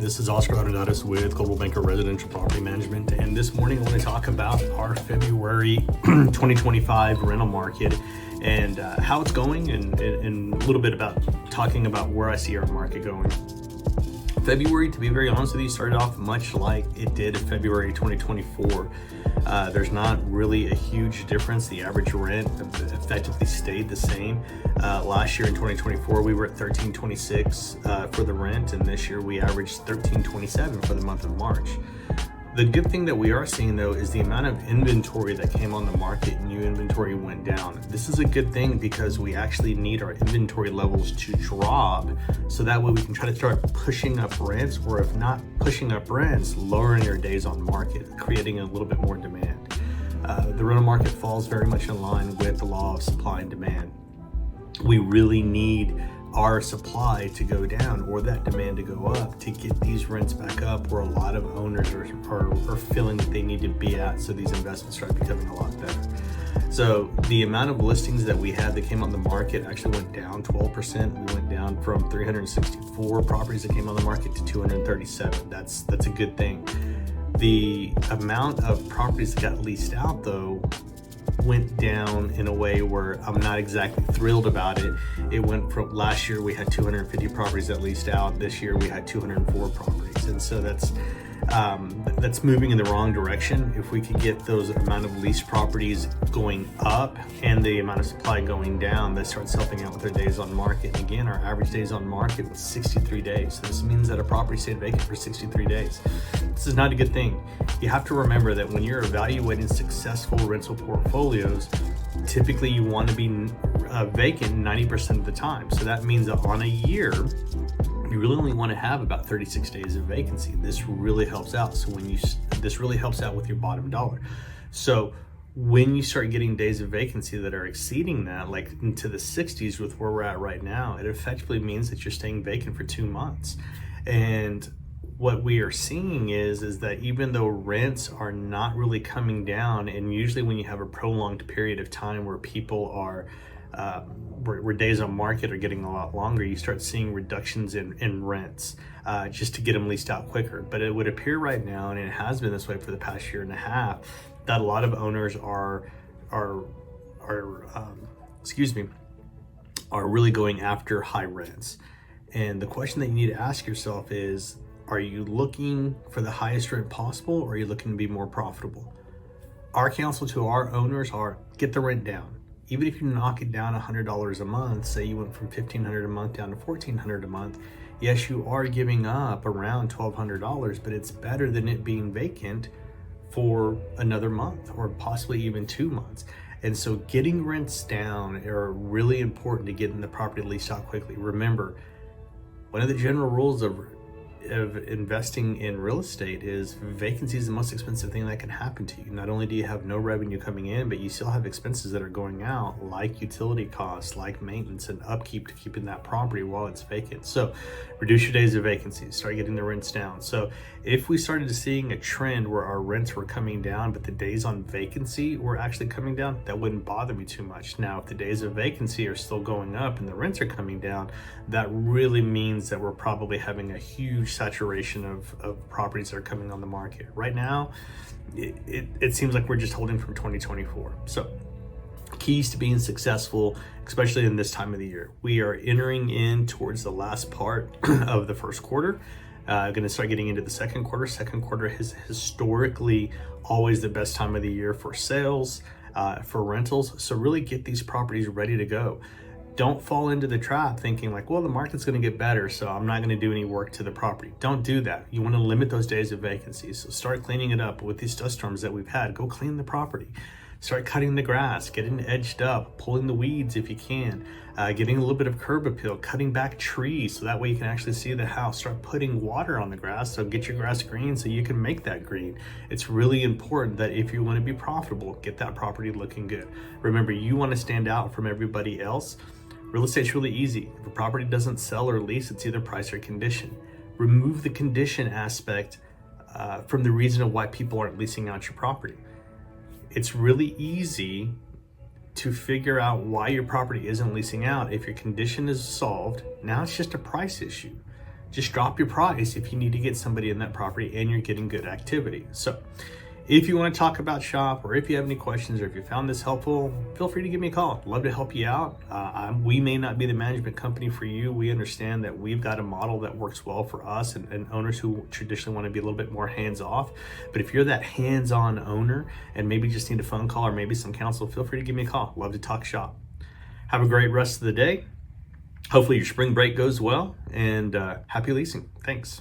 This is Armendariz with Coldwell Banker Residential Property Management, and this morning I want to talk about our February 2025 rental market and how it's going, and a little bit about talking about where I see our market going. February, to be very honest with you, started off much like it did in February 2024. There's not really a huge difference. The average rent effectively stayed the same. Last year in 2024, we were at $13.26 for the rent, and this year we averaged $13.27 for the month of March. The good thing that we are seeing, though, is the amount of inventory that came on the market. New inventory went down. This is a good thing because we actually need our inventory levels to drop, so that way we can try to start pushing up rents, or if not pushing up rents, lowering your days on market, creating a little bit more demand. The rental market falls very much in line with the law of supply and demand. We really need our supply to go down or that demand to go up to get these rents back up, where a lot of owners are feeling that they need to be at, so these investments start becoming a lot better. So the amount of listings that we had that came on the market actually went down 12%. We went down from 364 properties that came on the market to 237. That's a good thing. The amount of properties that got leased out, though, went down in a way where I'm not exactly thrilled about it. It went from last year we had 250 properties that leased out. This year we had 204 properties, and so that's moving in the wrong direction. If we could get those amount of leased properties going up and the amount of supply going down, that starts helping out with our days on market. And again, our average days on market was 63 days. So this means that a property stayed vacant for 63 days. This is not a good thing. You have to remember that when you're evaluating successful rental portfolios, typically you want to be vacant 90% of the time. So that means that on a year, you really only want to have about 36 days of vacancy. This really helps out. So this really helps out with your bottom dollar. So when you start getting days of vacancy that are exceeding that, like into the 60s with where we're at right now, it effectively means that you're staying vacant for 2 months. And what we are seeing is that even though rents are not really coming down, and usually when you have a prolonged period of time where people are where days on market are getting a lot longer, you start seeing reductions in rents just to get them leased out quicker. But it would appear right now, and it has been this way for the past year and a half, that a lot of owners are really going after high rents. And the question that you need to ask yourself is, are you looking for the highest rent possible, or are you looking to be more profitable? Our counsel to our owners are, get the rent down. Even if you knock it down $100 a month, say you went from $1,500 a month down to $1,400 a month, yes, you are giving up around $1,200, but it's better than it being vacant for another month or possibly even 2 months. And so getting rents down are really important to getting the property leased out quickly. Remember, one of the general rules of investing in real estate is vacancy is the most expensive thing that can happen to you. Not only do you have no revenue coming in, but you still have expenses that are going out, like utility costs, like maintenance and upkeep to keeping that property while it's vacant. So reduce your days of vacancy, start getting the rents down. So if we started seeing a trend where our rents were coming down, but the days on vacancy were actually coming down, that wouldn't bother me too much. Now, if the days of vacancy are still going up and the rents are coming down, that really means that we're probably having a huge saturation of properties that are coming on the market. Right now, it seems like we're just holding from 2024. So keys to being successful, especially in this time of the year. We are entering in towards the last part of the first quarter. Going to start getting into the second quarter. Second quarter is historically always the best time of the year for sales, for rentals. So really get these properties ready to go. Don't fall into the trap thinking like, well, the market's going to get better, so I'm not going to do any work to the property. Don't do that. You want to limit those days of vacancy. So start cleaning it up. With these dust storms that we've had, go clean the property. Start cutting the grass, getting it edged up, pulling the weeds if you can, getting a little bit of curb appeal, cutting back trees so that way you can actually see the house. Start putting water on the grass, so get your grass green so you can make that green. It's really important that if you want to be profitable, get that property looking good. Remember, you want to stand out from everybody else. Real estate's really easy. If a property doesn't sell or lease, it's either price or condition. Remove the condition aspect from the reason of why people aren't leasing out your property. It's really easy to figure out why your property isn't leasing out. If your condition is solved, now it's just a price issue. just drop your price if you need to get somebody in that property and you're getting good activity. So if you want to talk about shop, or if you have any questions, or if you found this helpful, feel free to give me a call. Love to help you out. We may not be the management company for you. We understand that we've got a model that works well for us and owners who traditionally want to be a little bit more hands-off. But if you're that hands-on owner and maybe just need a phone call or maybe some counsel, feel free to give me a call. Love to talk shop. Have a great rest of the day. Hopefully your spring break goes well, and happy leasing. Thanks.